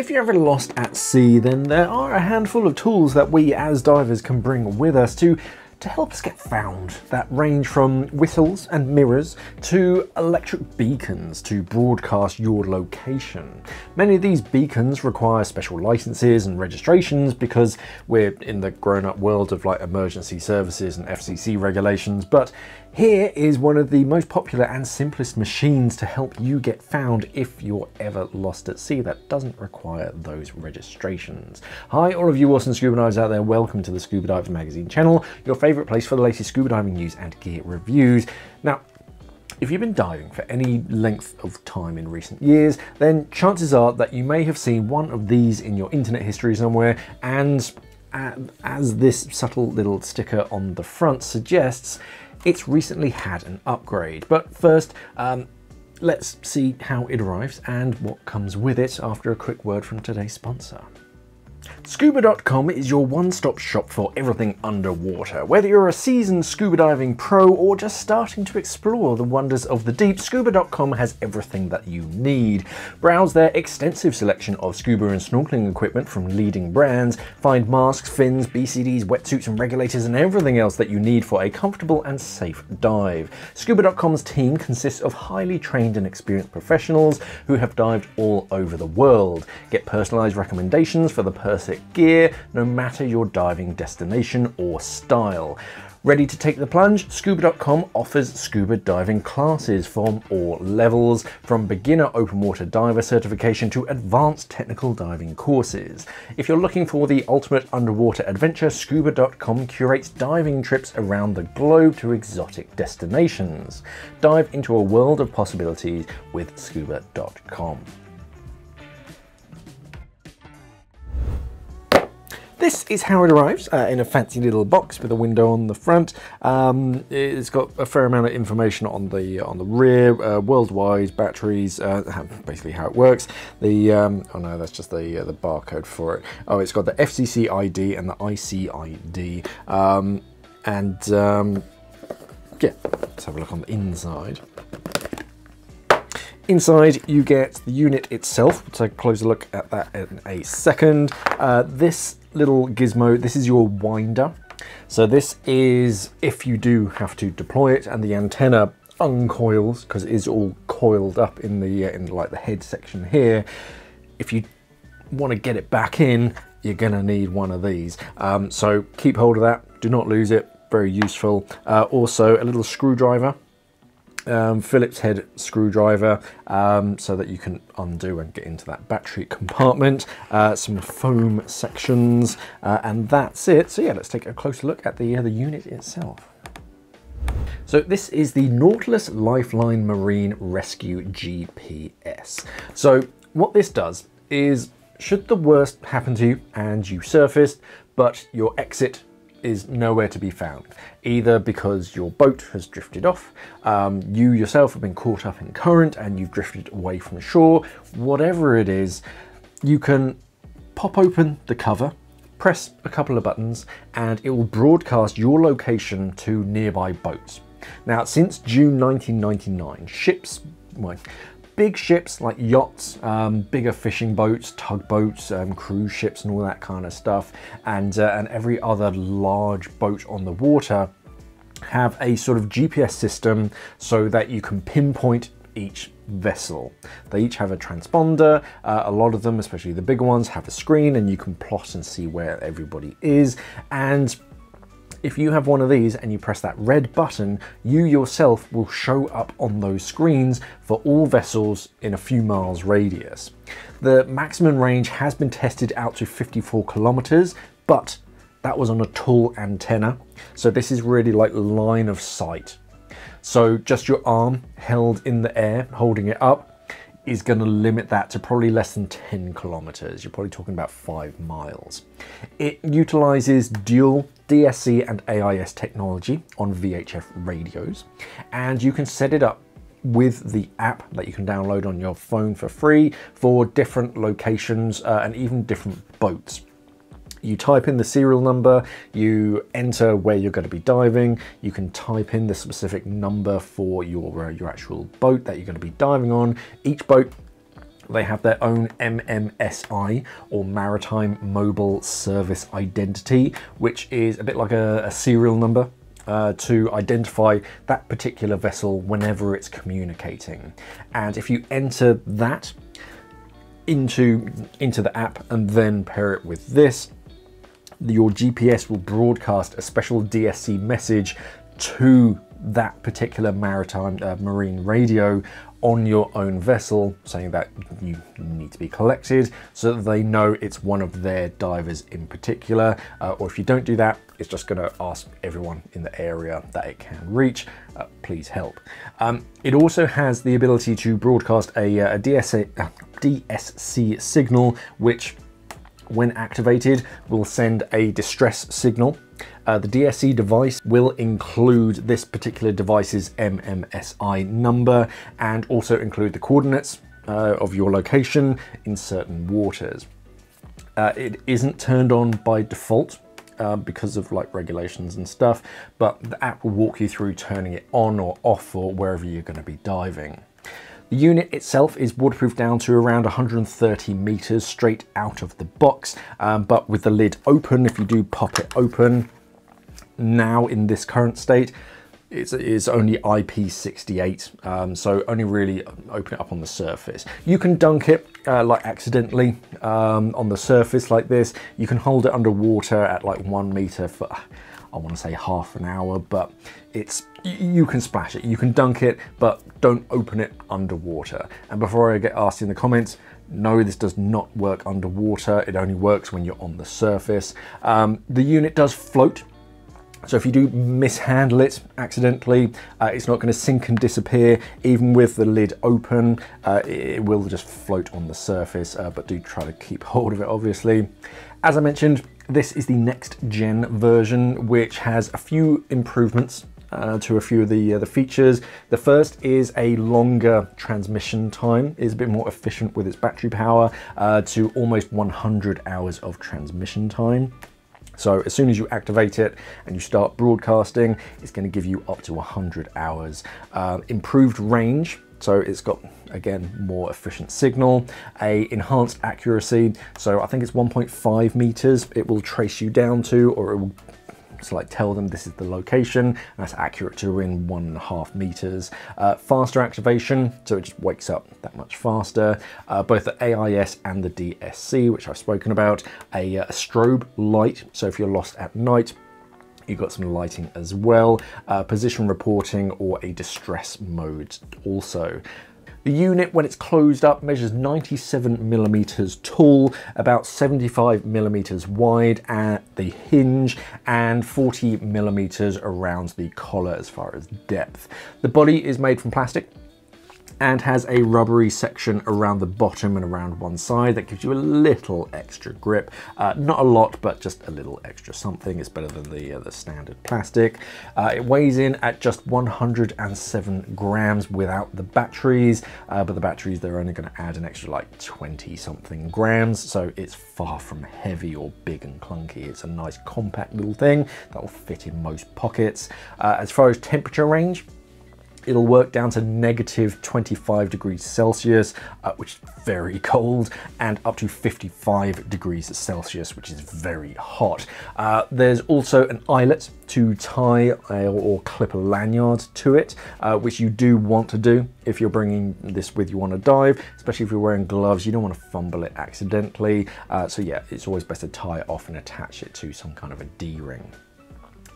If you're ever lost at sea, then there are a handful of tools that we as divers can bring with us to help us get found, that range from whistles and mirrors to electric beacons to broadcast your location. Many of these beacons require special licenses and registrations because we're in the grown-up world of like emergency services and FCC regulations, but here is one of the most popular and simplest machines to help you get found if you're ever lost at sea that doesn't require those registrations. Hi all of you awesome scuba divers out there, welcome to the Scuba Divers Magazine channel, your favourite place for the latest scuba diving news and gear reviews. Now, if you've been diving for any length of time in recent years, then chances are that you may have seen one of these in your internet history somewhere, and as this subtle little sticker on the front suggests, it's recently had an upgrade. But first, let's see how it arrives and what comes with it after a quick word from today's sponsor. Scuba.com is your one-stop shop for everything underwater. Whether you're a seasoned scuba diving pro or just starting to explore the wonders of the deep, Scuba.com has everything that you need. Browse their extensive selection of scuba and snorkeling equipment from leading brands, find masks, fins, BCDs, wetsuits and regulators and everything else that you need for a comfortable and safe dive. Scuba.com's team consists of highly trained and experienced professionals who have dived all over the world. Get personalized recommendations for the perfect gear, no matter your diving destination or style. Ready to take the plunge? Scuba.com offers scuba diving classes from all levels, from beginner open water diver certification to advanced technical diving courses. If you're looking for the ultimate underwater adventure, Scuba.com curates diving trips around the globe to exotic destinations. Dive into a world of possibilities with Scuba.com. This is how it arrives in a fancy little box with a window on the front. It's got a fair amount of information on the rear, worldwide batteries, basically how it works. The oh no, that's just the barcode for it. Oh, it's got the FCC ID and the IC ID, yeah. Let's have a look on the inside. Inside, you get the unit itself. We'll take a closer look at that in a second. This little gizmo, this is your winder. So this is if you do have to deploy it and the antenna uncoils, because it is all coiled up in the like the head section here. If you want to get it back in, you're gonna need one of these. So keep hold of that, do not lose it, very useful. Also a little screwdriver. Phillips head screwdriver, so that you can undo and get into that battery compartment, some foam sections, and that's it. So yeah, let's take a closer look at the unit itself. So this is the Nautilus Lifeline Marine Rescue GPS. So what this does is, should the worst happen to you and you surfaced, but your exit is nowhere to be found, either because your boat has drifted off, you yourself have been caught up in current and you've drifted away from shore, whatever it is, you can pop open the cover, press a couple of buttons, and it will broadcast your location to nearby boats. Now, since June 1999, ships, well, big ships like yachts, bigger fishing boats, tugboats, cruise ships and all that kind of stuff, and every other large boat on the water have a sort of GPS system so that you can pinpoint each vessel. They each have a transponder. A lot of them, especially the bigger ones, have a screen and you can plot and see where everybody is. And if you have one of these and you press that red button, you yourself will show up on those screens for all vessels in a few miles radius. The maximum range has been tested out to 54 kilometers, but that was on a tall antenna. So this is really like line of sight. So just your arm held in the air, holding it up, is going to limit that to probably less than 10 kilometers. You're probably talking about 5 miles. It utilizes dual DSC and AIS technology on VHF radios, and you can set it up with the app that you can download on your phone for free for different locations and even different boats. You type in the serial number, you enter where you're going to be diving, you can type in the specific number for your actual boat that you're going to be diving on. Each boat They have their own MMSI, or Maritime Mobile Service Identity, which is a bit like a serial number to identify that particular vessel whenever it's communicating. And if you enter that into the app and then pair it with this, your GPS will broadcast a special DSC message to that particular maritime marine radio on your own vessel, saying that you need to be collected, so that they know it's one of their divers in particular. Or if you don't do that, it's just going to ask everyone in the area that it can reach, please help. It also has the ability to broadcast a DSC signal, which when activated will send a distress signal. The DSC device will include this particular device's MMSI number and also include the coordinates of your location in certain waters. It isn't turned on by default because of like regulations and stuff, but the app will walk you through turning it on or off for wherever you're going to be diving. The unit itself is waterproof down to around 130 meters straight out of the box, but with the lid open, if you do pop it open, now in this current state, it's only IP68, so only really open it up on the surface. You can dunk it like accidentally on the surface like this. You can hold it underwater at like 1 meter for, I want to say half an hour, but you can splash it, you can dunk it, but don't open it underwater. And before I get asked in the comments, no, this does not work underwater. It only works when you're on the surface. The unit does float. So if you do mishandle it accidentally, it's not going to sink and disappear. Even with the lid open, it will just float on the surface, but do try to keep hold of it, obviously. As I mentioned, this is the next gen version, which has a few improvements to a few of the features. The first is a longer transmission time, is a bit more efficient with its battery power, to almost 100 hours of transmission time. So as soon as you activate it and you start broadcasting, it's going to give you up to 100 hours. Improved range, so it's got, again, more efficient signal. A enhanced accuracy, so I think it's 1.5 meters it will trace you down to, or it will like tell them this is the location. That's accurate to within 1.5 meters. Faster activation, so it just wakes up that much faster. Both the AIS and the DSC, which I've spoken about. A strobe light, so if you're lost at night, you've got some lighting as well. Position reporting or a distress mode also. The unit, when it's closed up, measures 97 millimeters tall, about 75 millimeters wide at the hinge, and 40 millimeters around the collar as far as depth. The body is made from plastic and has a rubbery section around the bottom and around one side that gives you a little extra grip. Not a lot, but just a little extra something. It's better than the standard plastic. It weighs in at just 107 grams without the batteries, but the batteries, they're only going to add an extra like 20 something grams, so it's far from heavy or big and clunky. It's a nice compact little thing that will fit in most pockets. As far as temperature range, it'll work down to negative 25 degrees Celsius, which is very cold, and up to 55 degrees Celsius, which is very hot. There's also an eyelet to tie or clip a lanyard to it, which you do want to do if you're bringing this with you on a dive, especially if you're wearing gloves. You don't want to fumble it accidentally. So yeah, it's always best to tie it off and attach it to some kind of a D-ring.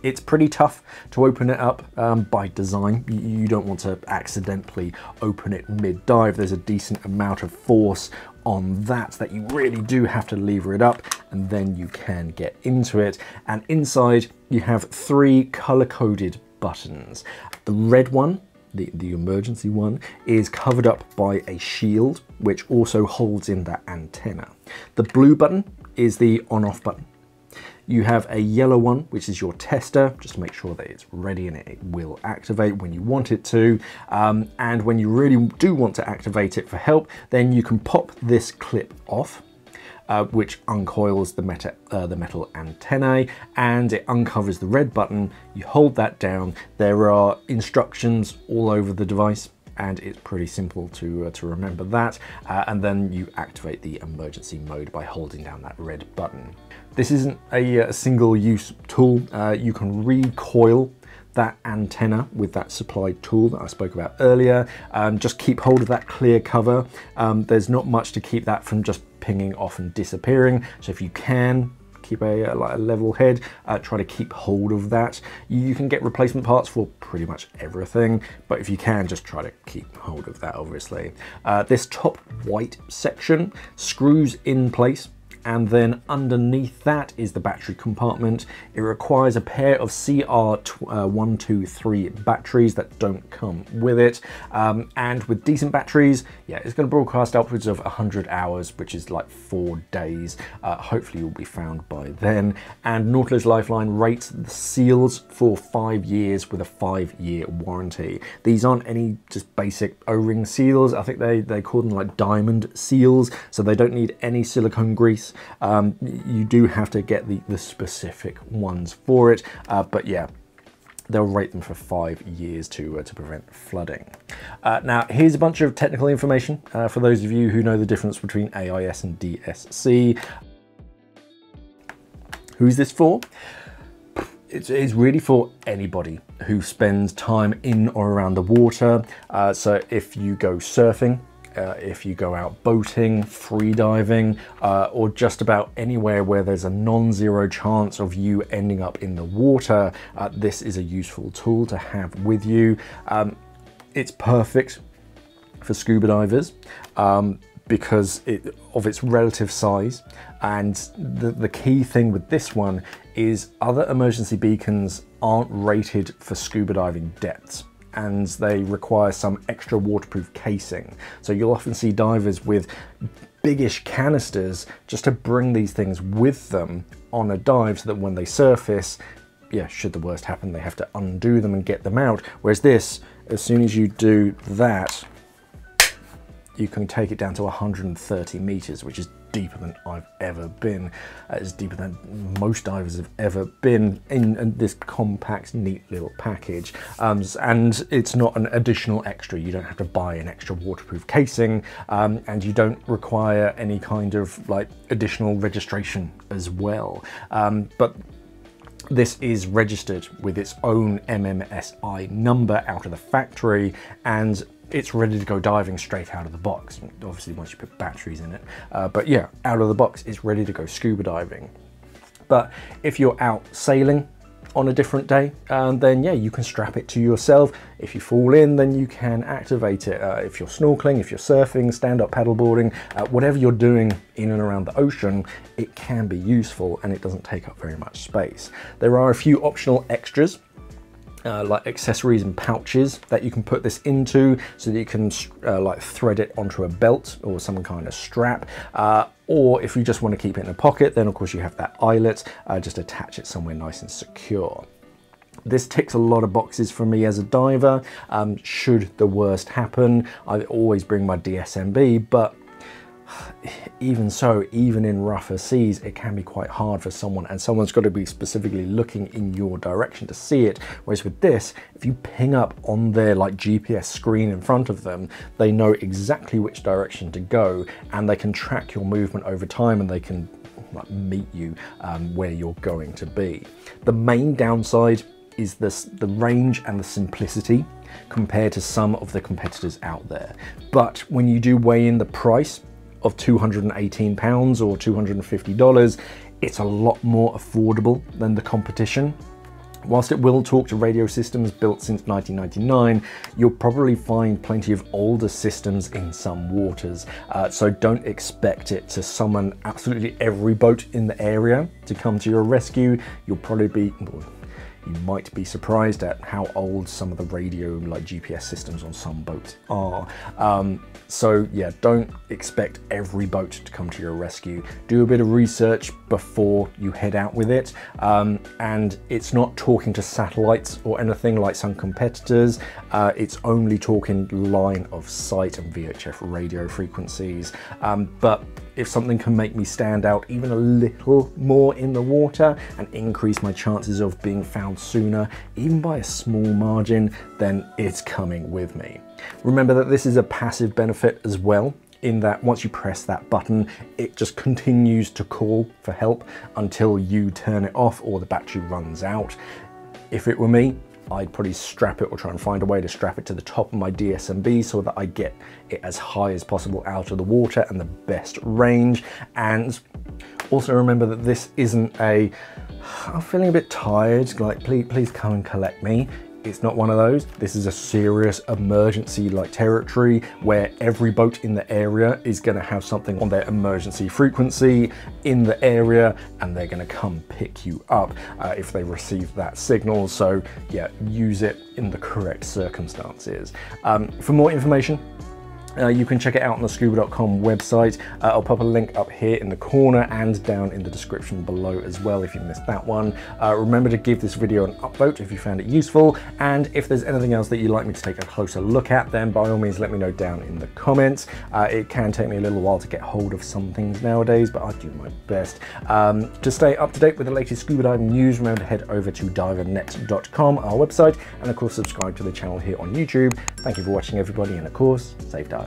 It's pretty tough to open it up by design. You don't want to accidentally open it mid-dive. There's a decent amount of force on that you really do have to lever it up, and then you can get into it. And inside you have 3 color-coded buttons. The red one, the emergency one, is covered up by a shield, which also holds in that antenna. The blue button is the on-off button. You have a yellow one, which is your tester, just to make sure that it's ready and it will activate when you want it to. And when you really do want to activate it for help, then you can pop this clip off, which uncoils the metal antennae, and it uncovers the red button. You hold that down. There are instructions all over the device and it's pretty simple to remember that. And then you activate the emergency mode by holding down that red button. This isn't a single-use tool. You can recoil that antenna with that supplied tool that I spoke about earlier. Just keep hold of that clear cover. There's not much to keep that from just pinging off and disappearing. So if you can, keep a level head, try to keep hold of that. You can get replacement parts for pretty much everything, but if you can, just try to keep hold of that, obviously. This top white section screws in place, and then underneath that is the battery compartment. It requires a pair of CR123 batteries that don't come with it. And with decent batteries, yeah, it's gonna broadcast upwards of 100 hours, which is like 4 days. Hopefully you'll be found by then. And Nautilus Lifeline rates the seals for 5 years with a 5-year warranty. These aren't any just basic O-ring seals. I think they call them like diamond seals, so they don't need any silicone grease. You do have to get the specific ones for it, but yeah, they'll rate them for 5 years to prevent flooding. Now, here's a bunch of technical information for those of you who know the difference between AIS and DSC. Who's this for? It's really for anybody who spends time in or around the water. So if you go surfing, if you go out boating, free diving, or just about anywhere where there's a non-zero chance of you ending up in the water, this is a useful tool to have with you. It's perfect for scuba divers because of its relative size, and the key thing with this one is other emergency beacons aren't rated for scuba diving depths, and they require some extra waterproof casing. So you'll often see divers with biggish canisters just to bring these things with them on a dive so that when they surface, yeah, should the worst happen, they have to undo them and get them out. Whereas this, as soon as you do that, you can take it down to 130 meters, which is deeper than I've ever been. It's deeper than most divers have ever been in this compact, neat little package. And it's not an additional extra. You don't have to buy an extra waterproof casing, and you don't require any kind of like additional registration as well. But this is registered with its own MMSI number out of the factory, and it's ready to go diving straight out of the box. Obviously, once you put batteries in it. But yeah, out of the box, it's ready to go scuba diving. But if you're out sailing on a different day, then yeah, you can strap it to yourself. If you fall in, then you can activate it. If you're snorkeling, if you're surfing, stand-up paddleboarding, whatever you're doing in and around the ocean, it can be useful, and it doesn't take up very much space. There are a few optional extras, like accessories and pouches that you can put this into, so that you can like thread it onto a belt or some kind of strap, or if you just want to keep it in a pocket, then of course you have that eyelet, just attach it somewhere nice and secure. This ticks a lot of boxes for me as a diver. Should the worst happen, I always bring my DSMB, but even so, even in rougher seas, it can be quite hard for someone, and someone's got to be specifically looking in your direction to see it. Whereas with this, if you ping up on their like GPS screen in front of them, they know exactly which direction to go, and they can track your movement over time, and they can like meet you where you're going to be. The main downside is the range and the simplicity compared to some of the competitors out there. But when you do weigh in the price of £218 or $250, it's a lot more affordable than the competition. Whilst it will talk to radio systems built since 1999, you'll probably find plenty of older systems in some waters. So don't expect it to summon absolutely every boat in the area to come to your rescue. You'll probably be, you might be surprised at how old some of the radio like GPS systems on some boats are. So yeah, don't expect every boat to come to your rescue. Do a bit of research before you head out with it. And it's not talking to satellites or anything like some competitors. It's only talking line of sight and VHF radio frequencies. But if something can make me stand out even a little more in the water and increase my chances of being found sooner, even by a small margin, then it's coming with me. Remember that this is a passive benefit as well, in that once you press that button, it just continues to call for help until you turn it off or the battery runs out. If it were me, I'd probably strap it or try and find a way to strap it to the top of my DSMB so that I get it as high as possible out of the water and the best range. And also remember that this isn't a, I'm feeling a bit tired, like please come and collect me. It's not one of those. This is a serious emergency like territory where every boat in the area is going to have something on their emergency frequency in the area, and they're going to come pick you up if they receive that signal. So yeah, use it in the correct circumstances. For more information, you can check it out on the scuba.com website. I'll pop a link up here in the corner and down in the description below as well if you missed that one. Remember to give this video an upvote if you found it useful, and if there's anything else that you'd like me to take a closer look at, then by all means let me know down in the comments. It can take me a little while to get hold of some things nowadays, but I do my best. To stay up to date with the latest scuba diving news, remember to head over to divernet.com, our website, and of course subscribe to the channel here on YouTube. Thank you for watching everybody, and of course, safe diving.